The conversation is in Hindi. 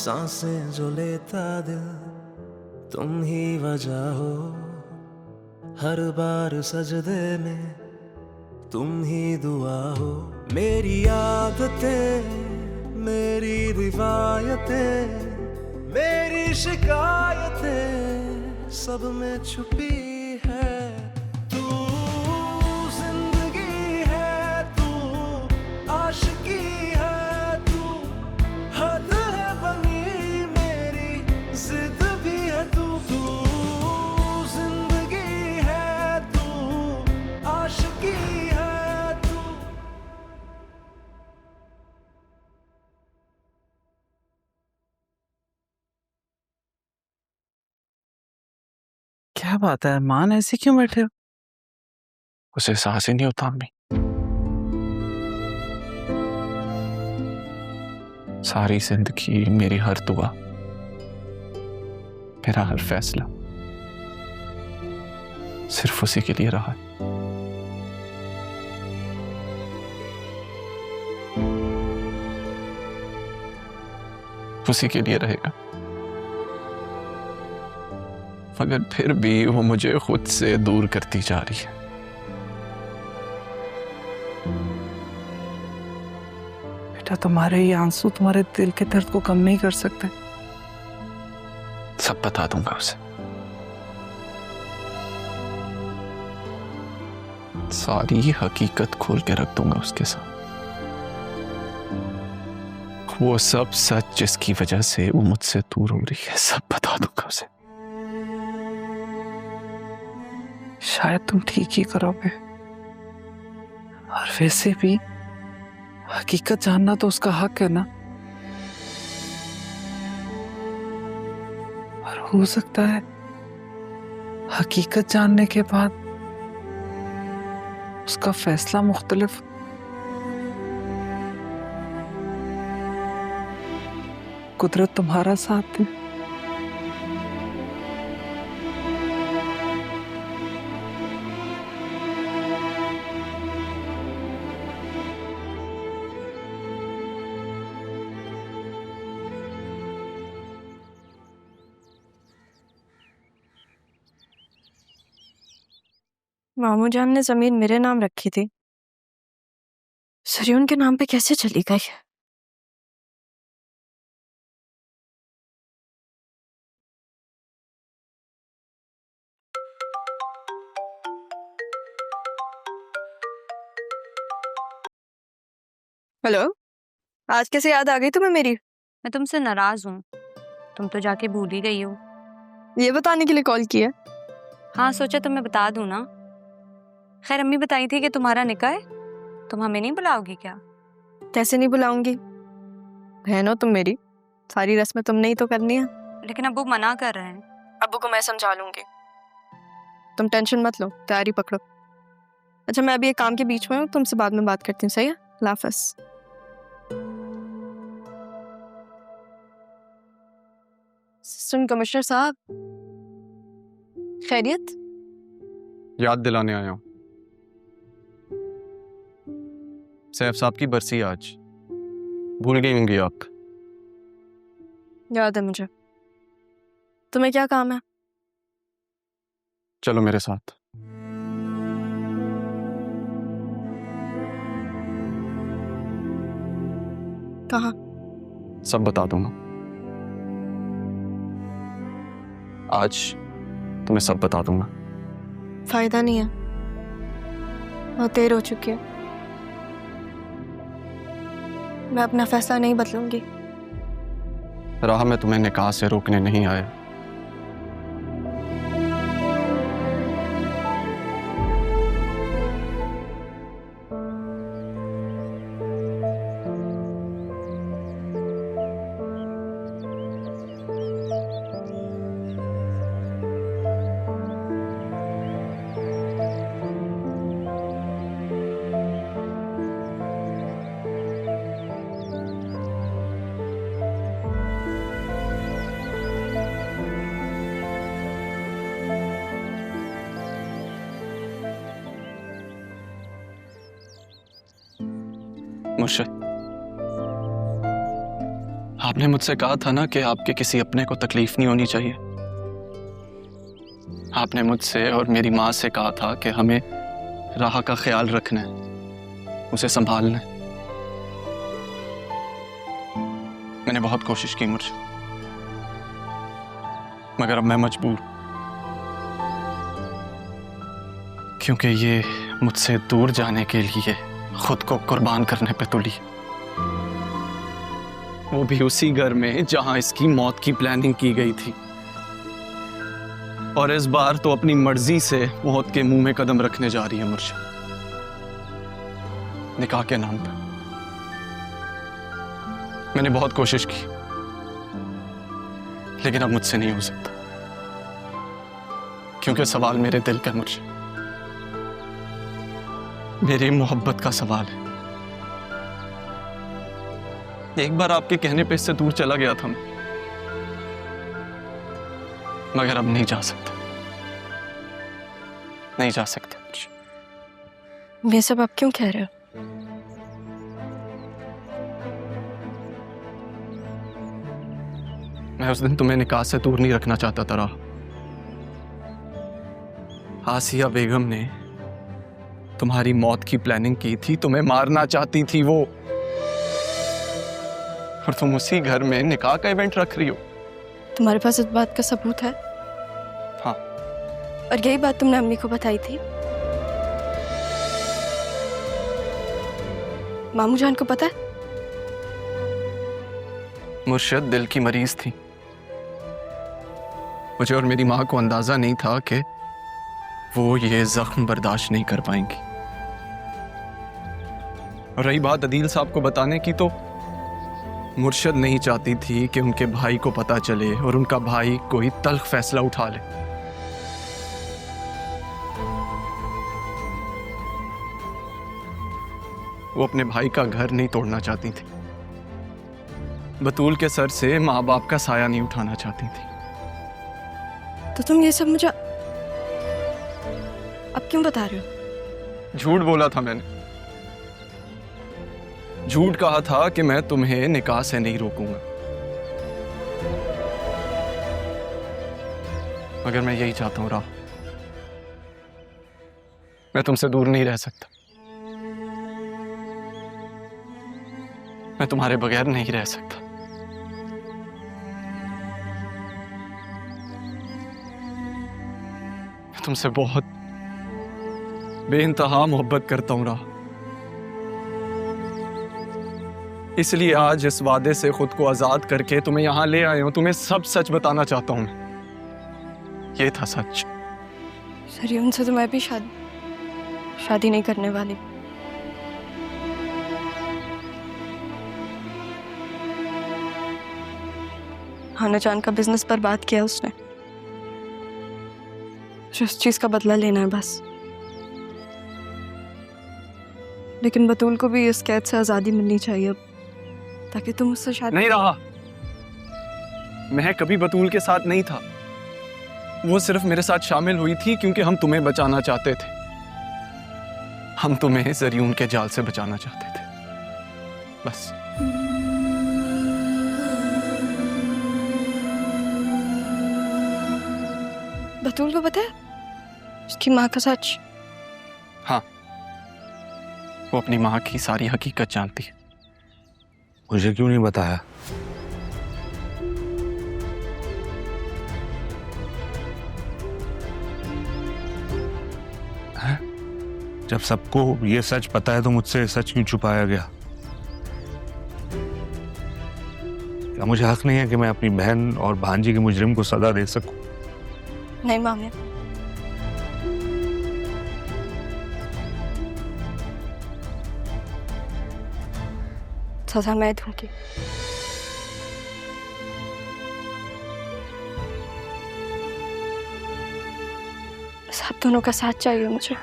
सांसें जो लेता दिल तुम ही वजह हो, हर बार सजदे में तुम ही दुआ हो। मेरी आदतें, मेरी रिवायतें, मेरी शिकायतें सब में छुपी है तू। जिंदगी है तू, आशिकी है तू, हद है बनी मेरी, जिद भी है तू। तू जिंदगी है तू, आशिकी है तू। क्या बात है मान, ऐसे क्यों बैठे हो? उसे एहसास ही नहीं होता अम्मी। सारी जिंदगी मेरी हर दुआ, मेरा हर फैसला सिर्फ उसी के लिए रहा है। उसी के लिए रहेगा, मगर फिर भी वो मुझे खुद से दूर करती जा रही है। बेटा, तुम्हारे ये आंसू तुम्हारे दिल के दर्द को कम नहीं कर सकते। सब बता दूंगा उसे, सारी हकीकत खोल के रख दूंगा उसके साथ। वो सब सच जिसकी वजह से वो मुझसे दूर हो रही है, सब बता दूंगा उसे। शायद तुम ठीक ही करोगे, और वैसे भी हकीकत जानना तो उसका हक है ना। और हो सकता है हकीकत जानने के बाद उसका फैसला मुख्तलिफ। कुदरत तुम्हारा साथ दे। मामू जान ने जमीन मेरे नाम रखी थी, सरयून के नाम पे कैसे चली गई? हेलो, आज कैसे याद आ गई तुम्हें मेरी? मैं तुमसे नाराज हूँ, तुम तो जाके भूल ही गई हो। ये बताने के लिए कॉल किया? हाँ, सोचा तुम्हें बता दूँ ना। खैर, अम्मी बताई थी कि तुम्हारा निकाह है, तुम हमें नहीं बुलाओगी क्या? कैसे नहीं बुलाऊंगी, बहन हो तुम मेरी, सारी रस्में तुमने ही तो करनी है। लेकिन अब्बू मना कर रहे हैं। अब्बू को मैं समझा लूंगी, तुम टेंशन मत लो, तैयारी पकड़ो। अच्छा, मैं अभी एक काम के बीच में हूँ, तुमसे बाद में बात करती हूँ, सही है? अल्लाह हाफ़िज़। असिस्टेंट कमिश्नर साहब, खैरियत? याद दिलाने आया हूँ, सैफ साहब की बरसी आज, भूल गई होंगी आप। याद है मुझे। तुम्हें क्या काम है? चलो मेरे साथ। कहाँ? सब बता दूंगा, आज तुम्हें सब बता दूंगा। फायदा नहीं है, बहुत देर हो चुकी है। मैं अपना फैसला नहीं बदलूंगी। राह में तुम्हें निकाह से रोकने नहीं आया। मुर्शद, आप आपने मुझसे कहा था ना कि आपके किसी अपने को तकलीफ नहीं होनी चाहिए। आपने मुझसे और मेरी माँ से कहा था कि हमें राह का ख्याल रखना है, उसे संभालना है। मैंने बहुत कोशिश की मुर्शिद, मगर अब मैं मजबूर, क्योंकि ये मुझसे दूर जाने के लिए खुद को कुर्बान करने पे तुली, वो भी उसी घर में जहां इसकी मौत की प्लानिंग की गई थी। और इस बार तो अपनी मर्जी से मौत के मुंह में कदम रखने जा रही है मुर्शिद, निकाह के नाम पर। मैंने बहुत कोशिश की, लेकिन अब मुझसे नहीं हो सकता, क्योंकि सवाल मेरे दिल का मुर्शिद, मेरी मोहब्बत का सवाल है। एक बार आपके कहने पे इससे दूर चला गया था मैं, मगर अब नहीं जा सकता, नहीं जा सकता। ये सब आप क्यों कह रहे हो? मैं उस दिन तुम्हें निकाह से दूर नहीं रखना चाहता था राह। आसिया बेगम ने तुम्हारी मौत की प्लानिंग की थी, तुम्हें मारना चाहती थी वो, और तुम उसी घर में निकाह का इवेंट रख रही हो। तुम्हारे पास इस बात का सबूत है? हाँ। और यही बात तुमने अम्मी को बताई थी? मामू जान को पता है? मुर्शिद दिल की मरीज थी, मुझे और मेरी माँ को अंदाजा नहीं था कि वो ये जख्म बर्दाश्त नहीं कर पाएंगी। और रही बात अदील साहब को बताने की, तो मुर्शिद नहीं चाहती थी कि उनके भाई को पता चले और उनका भाई कोई तल्ख फैसला उठा ले। वो अपने भाई का घर नहीं तोड़ना चाहती थी, बतूल के सर से माँ बाप का साया नहीं उठाना चाहती थी। तो तुम ये सब मुझे अब क्यों बता रहे हो? झूठ बोला था मैंने, झूठ कहा था कि मैं तुम्हें निकाह से नहीं रोकूंगा, मगर मैं यही चाहता हूं राह, मैं तुमसे दूर नहीं रह सकता, मैं तुम्हारे बगैर नहीं रह सकता। मैं तुमसे बहुत बेइंतहा मोहब्बत करता हूं राह, इसलिए आज इस वादे से खुद को आजाद करके तुम्हें यहां ले आया हूं। तुम्हें सब सच बताना चाहता हूं मैं, ये था सच। सर उनसे तो मैं भी शादी नहीं करने वाली। हाना जान का बिजनेस बर्बाद किया उसने, जिस चीज का बदला लेना है बस। लेकिन बतूल को भी इस कैद से आजादी मिलनी चाहिए अब, ताकि तुम उससे शादी नहीं रहा, मैं कभी बतूल के साथ नहीं था, वो सिर्फ मेरे साथ शामिल हुई थी क्योंकि हम तुम्हें बचाना चाहते थे, हम तुम्हें जरियून के जाल से बचाना चाहते थे, बस। बतूल को पता है उसकी माँ का सच? हाँ, वो अपनी माँ की सारी हकीकत जानती है। मुझे क्यों नहीं बताया? है? जब सबको ये सच पता है तो मुझसे सच क्यों छुपाया गया? क्या मुझे हक नहीं है कि मैं अपनी बहन और भांजी के मुजरिम को सजा दे सकूं? नहीं मामे, सजा मैं दूंगी। बस आप दोनों का साथ चाहिए मुझे।